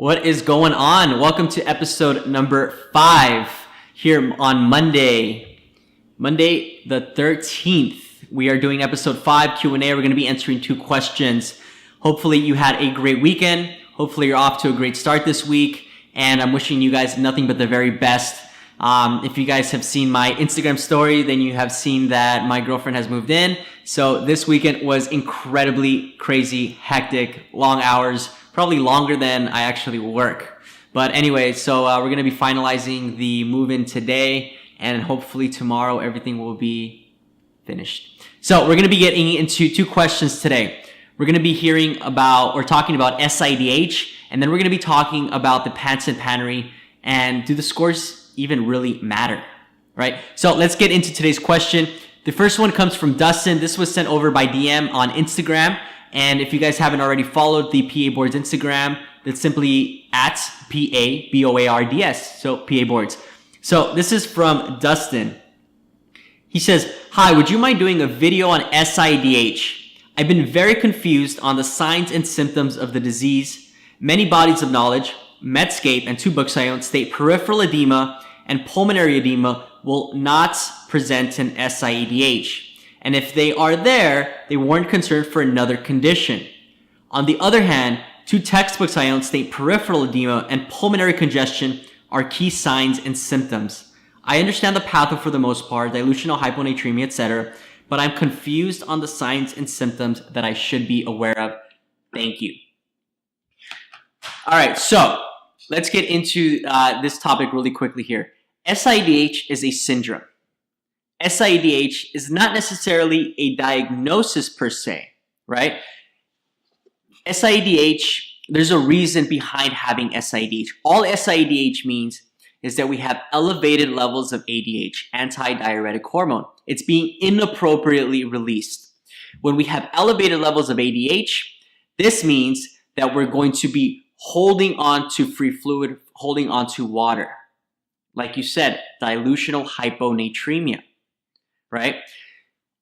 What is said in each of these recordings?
What is going on? Welcome to episode number 5 here on Monday the 13th. We are doing episode 5 Q&A. We're going to be answering 2 questions. Hopefully you had a great weekend. Hopefully you're off to a great start this week. And I'm wishing you guys nothing but the very best. If you guys have seen my Instagram story, then you have seen that my girlfriend has moved in. So this weekend was incredibly crazy, hectic, long hours, probably longer than I actually work. But anyway, so we're going to be finalizing the move-in today, and hopefully tomorrow everything will be finished. So we're going to be getting into 2 questions today. We're going to be talking about SIADH, and then we're going to be talking about the PANCE and PANRE, and do the scores even really matter, right? So let's get into today's question. The first one comes from Dustin. This was sent over by DM on Instagram. And if you guys haven't already followed the PA Boards Instagram, that's simply at PABOARDS, so PA Boards. So this is from Dustin. He says, "Hi, would you mind doing a video on SIADH? I've been very confused on the signs and symptoms of the disease. Many bodies of knowledge, Medscape and 2 books I own state peripheral edema and pulmonary edema will not present an SIADH. And if they are there, they weren't concerned for another condition. On the other hand, 2 textbooks I own state peripheral edema and pulmonary congestion are key signs and symptoms. I understand the patho for the most part, dilutional hyponatremia, etc., but I'm confused on the signs and symptoms that I should be aware of. Thank you." All right, so let's get into this topic really quickly here. SIADH is a syndrome. SIADH is not necessarily a diagnosis per se, right? SIADH, there's a reason behind having SIADH. All SIADH means is that we have elevated levels of ADH, anti-diuretic hormone. It's being inappropriately released. When we have elevated levels of ADH, this means that we're going to be holding on to free fluid, holding on to water. Like you said, dilutional hyponatremia. Right?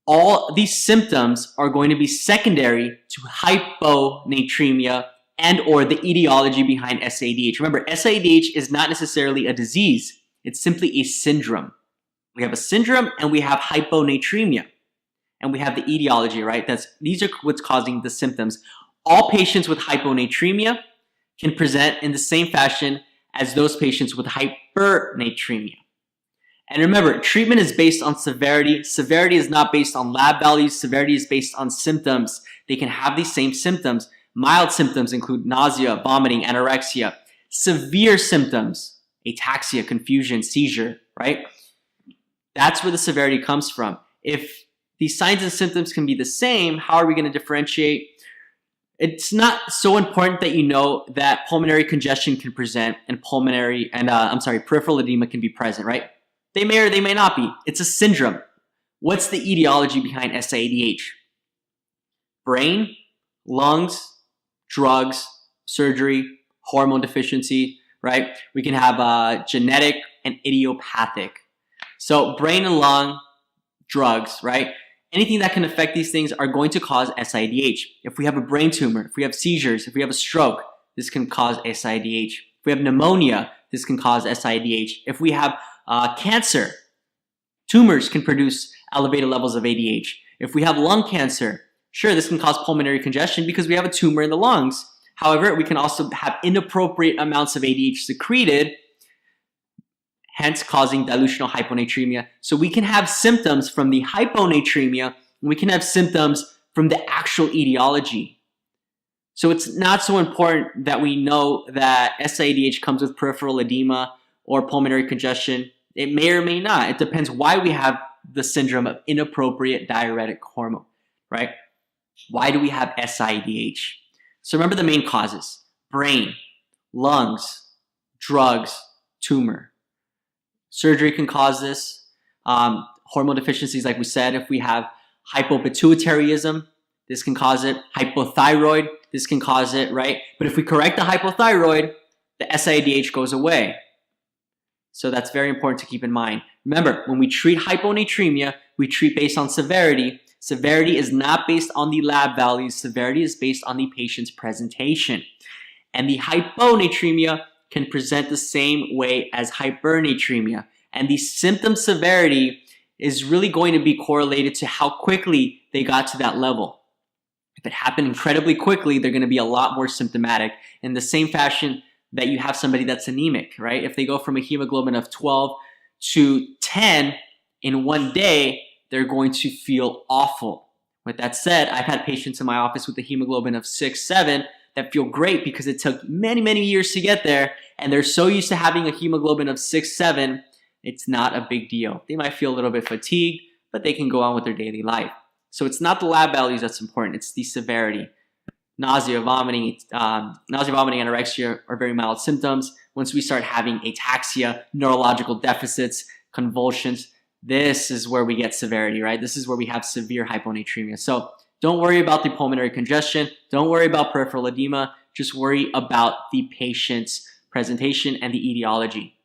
All these symptoms are going to be secondary to hyponatremia and or the etiology behind SIADH. Remember, SIADH is not necessarily a disease. It's simply a syndrome. We have a syndrome and we have hyponatremia. And we have the etiology, right? These are what's causing the symptoms. All patients with hyponatremia can present in the same fashion as those patients with hypernatremia. And remember, treatment is based on severity. Severity is not based on lab values. Severity is based on symptoms. They can have these same symptoms. Mild symptoms include nausea, vomiting, anorexia. Severe symptoms, ataxia, confusion, seizure, right? That's where the severity comes from. If these signs and symptoms can be the same, how are we going to differentiate? It's not so important that you know that pulmonary congestion can present and peripheral edema can be present, right? They may or they may not be. It's a syndrome. What's the etiology behind SIADH? Brain, lungs, drugs, surgery, hormone deficiency, right? We can have genetic and idiopathic. So brain and lung, drugs, right? Anything that can affect these things are going to cause SIADH. If we have a brain tumor, if we have seizures, if we have a stroke, this can cause SIADH. If we have pneumonia, this can cause SIADH. If we have cancer, tumors can produce elevated levels of ADH. If we have lung cancer, sure, this can cause pulmonary congestion because we have a tumor in the lungs. However, we can also have inappropriate amounts of ADH secreted, hence causing dilutional hyponatremia. So we can have symptoms from the hyponatremia, and we can have symptoms from the actual etiology. So it's not so important that we know that SIADH comes with peripheral edema or pulmonary congestion. It may or may not. It depends why we have the syndrome of inappropriate diuretic hormone, right? Why do we have SIADH? So remember the main causes: brain, lungs, drugs, tumor. Surgery can cause this. Hormone deficiencies, like we said, if we have hypopituitarism, this can cause it. Hypothyroid, this can cause it, right? But if we correct the hypothyroid, the SIADH goes away. So that's very important to keep in mind. Remember, when we treat hyponatremia, we treat based on severity. Severity is not based on the lab values. Severity is based on the patient's presentation. And the hyponatremia can present the same way as hypernatremia. And the symptom severity is really going to be correlated to how quickly they got to that level. If it happened incredibly quickly, they're going to be a lot more symptomatic. In the same fashion that you have somebody that's anemic, right? If they go from a hemoglobin of 12 to 10 in one day, they're going to feel awful. With that said, I've had patients in my office with a hemoglobin of 6, 7 that feel great because it took many, many years to get there, and they're so used to having a hemoglobin of 6, 7, it's not a big deal. They might feel a little bit fatigued, but they can go on with their daily life. So it's not the lab values that's important, it's the severity. Nausea, vomiting, anorexia are very mild symptoms. Once we start having ataxia, neurological deficits, convulsions, this is where we get severity, right? This is where we have severe hyponatremia. So don't worry about the pulmonary congestion. Don't worry about peripheral edema. Just worry about the patient's presentation and the etiology.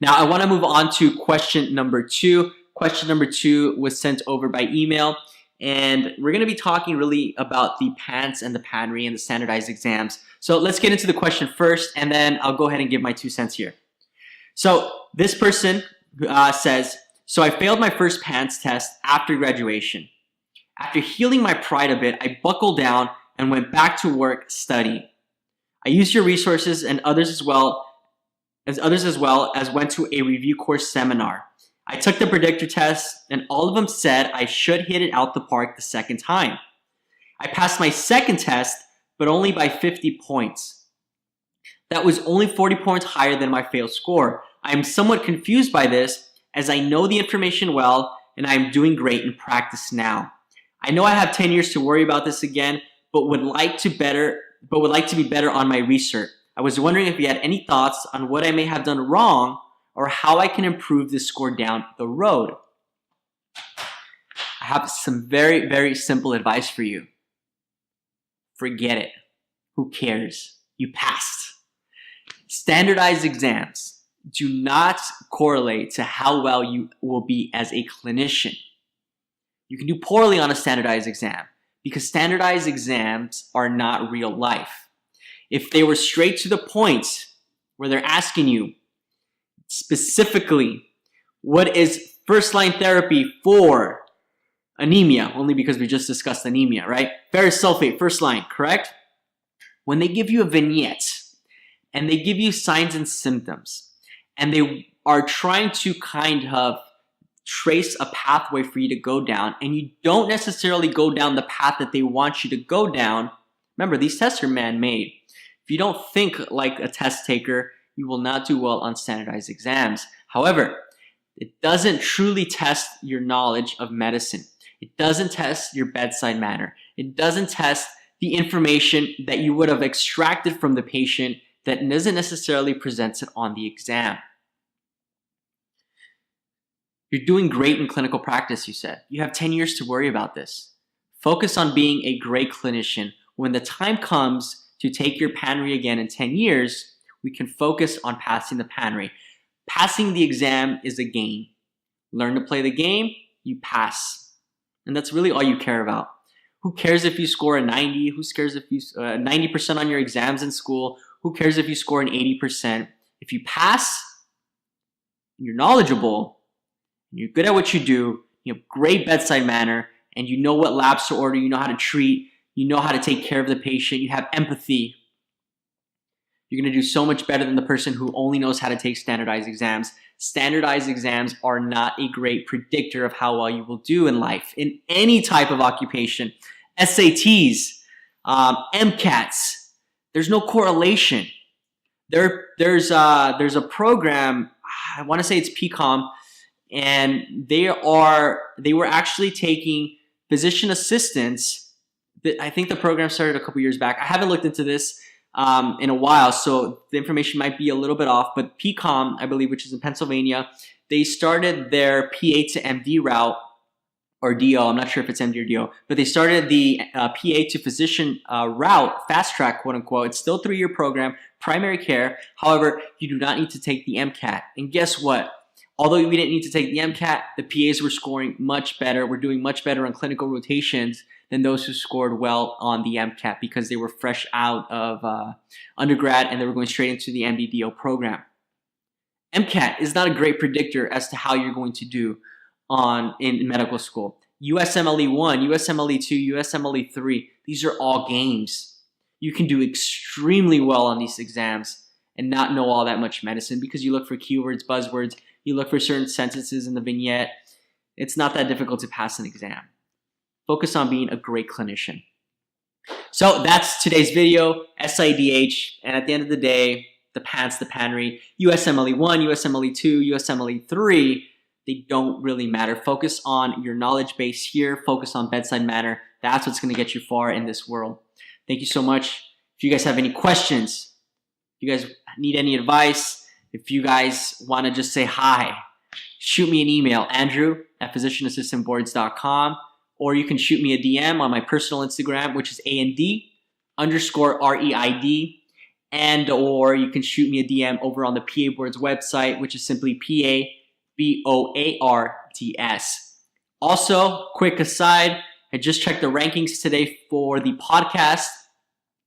Now, I want to move on to question number 2. Question number 2 was sent over by email. And we're going to be talking really about the PANCE and the PANRE and the standardized exams. So let's get into the question first, and then I'll go ahead and give my 2 cents here. So this person says, so I failed my first PANCE test after graduation. After healing my pride a bit, I buckled down and went back to work studying. I used your resources and others as well as went to a review course seminar. I took the predictor test and all of them said I should hit it out the park the second time. I passed my second test, but only by 50 points. That was only 40 points higher than my failed score. I am somewhat confused by this as I know the information well and I am doing great in practice now. I know I have 10 years to worry about this again, but would like to be better on my research. I was wondering if you had any thoughts on what I may have done wrong or how I can improve this score down the road. I have some very, very simple advice for you. Forget it. Who cares? You passed. Standardized exams do not correlate to how well you will be as a clinician. You can do poorly on a standardized exam because standardized exams are not real life. If they were straight to the point where they're asking you specifically, what is first-line therapy for anemia? Only because we just discussed anemia, right? Ferrous sulfate, first line, correct? When they give you a vignette and they give you signs and symptoms and they are trying to kind of trace a pathway for you to go down and you don't necessarily go down the path that they want you to go down, remember, these tests are man-made. If you don't think like a test taker, you will not do well on standardized exams. However, it doesn't truly test your knowledge of medicine. It doesn't test your bedside manner. It doesn't test the information that you would have extracted from the patient that doesn't necessarily present it on the exam. You're doing great in clinical practice, you said. You have 10 years to worry about this. Focus on being a great clinician. When the time comes to take your PANRE again in 10 years, we can focus on passing the PANRE. Passing the exam is a game. Learn to play the game, you pass. And that's really all you care about. Who cares if you score a 90? Who cares if you 90% on your exams in school? Who cares if you score an 80%? If you pass, you're knowledgeable, you're good at what you do, you have great bedside manner, and you know what labs to order, you know how to treat, you know how to take care of the patient, you have empathy, you're going to do so much better than the person who only knows how to take standardized exams. Standardized exams are not a great predictor of how well you will do in life, in any type of occupation. SATs, MCATs, there's no correlation. There's a program, I want to say it's PCOM, and they were actually taking physician assistants. I think the program started a couple years back. I haven't looked into this in a while, so the information might be a little bit off, but PCOM, I believe, which is in Pennsylvania, they started their PA to MD route, or DO, I'm not sure if it's MD or DO, but they started the PA to physician route, fast track, quote unquote. It's still a 3-year program, primary care. However, you do not need to take the MCAT. And guess what? Although we didn't need to take the MCAT, the PAs were scoring much better. We're doing much better on clinical rotations than those who scored well on the MCAT because they were fresh out of undergrad and they were going straight into the MDDO program. MCAT is not a great predictor as to how you're going to do in medical school. USMLE 1, USMLE 2, USMLE 3, these are all games. You can do extremely well on these exams and not know all that much medicine because you look for keywords, buzzwords, you look for certain sentences in the vignette. It's not that difficult to pass an exam. Focus on being a great clinician. So that's today's video, SIADH, and at the end of the day, the PANCE, the PANRE, USMLE 1, USMLE 2, USMLE 3, they don't really matter. Focus on your knowledge base here. Focus on bedside manner. That's what's going to get you far in this world. Thank you so much. If you guys have any questions, if you guys need any advice, if you guys want to just say hi, shoot me an email, andrew@physicianassistantboards.com, or you can shoot me a DM on my personal Instagram, which is AND_REID, and or you can shoot me a DM over on the PA Boards website, which is simply PABOARDS. Also, quick aside, I just checked the rankings today for the podcast,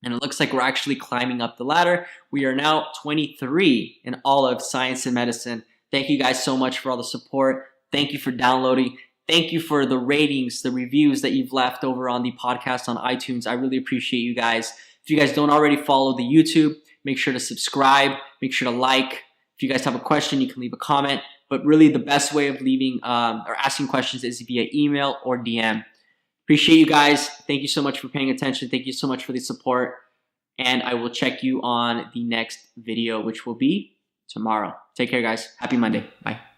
and it looks like we're actually climbing up the ladder. We are now 23 in all of science and medicine. Thank you guys so much for all the support. Thank you for downloading. Thank you for the ratings, the reviews that you've left over on the podcast on iTunes. I really appreciate you guys. If you guys don't already follow the YouTube, make sure to subscribe, make sure to like. If you guys have a question, you can leave a comment. But really the best way of leaving or asking questions is via email or DM. Appreciate you guys. Thank you so much for paying attention. Thank you so much for the support. And I will check you on the next video, which will be tomorrow. Take care, guys. Happy Monday. Bye.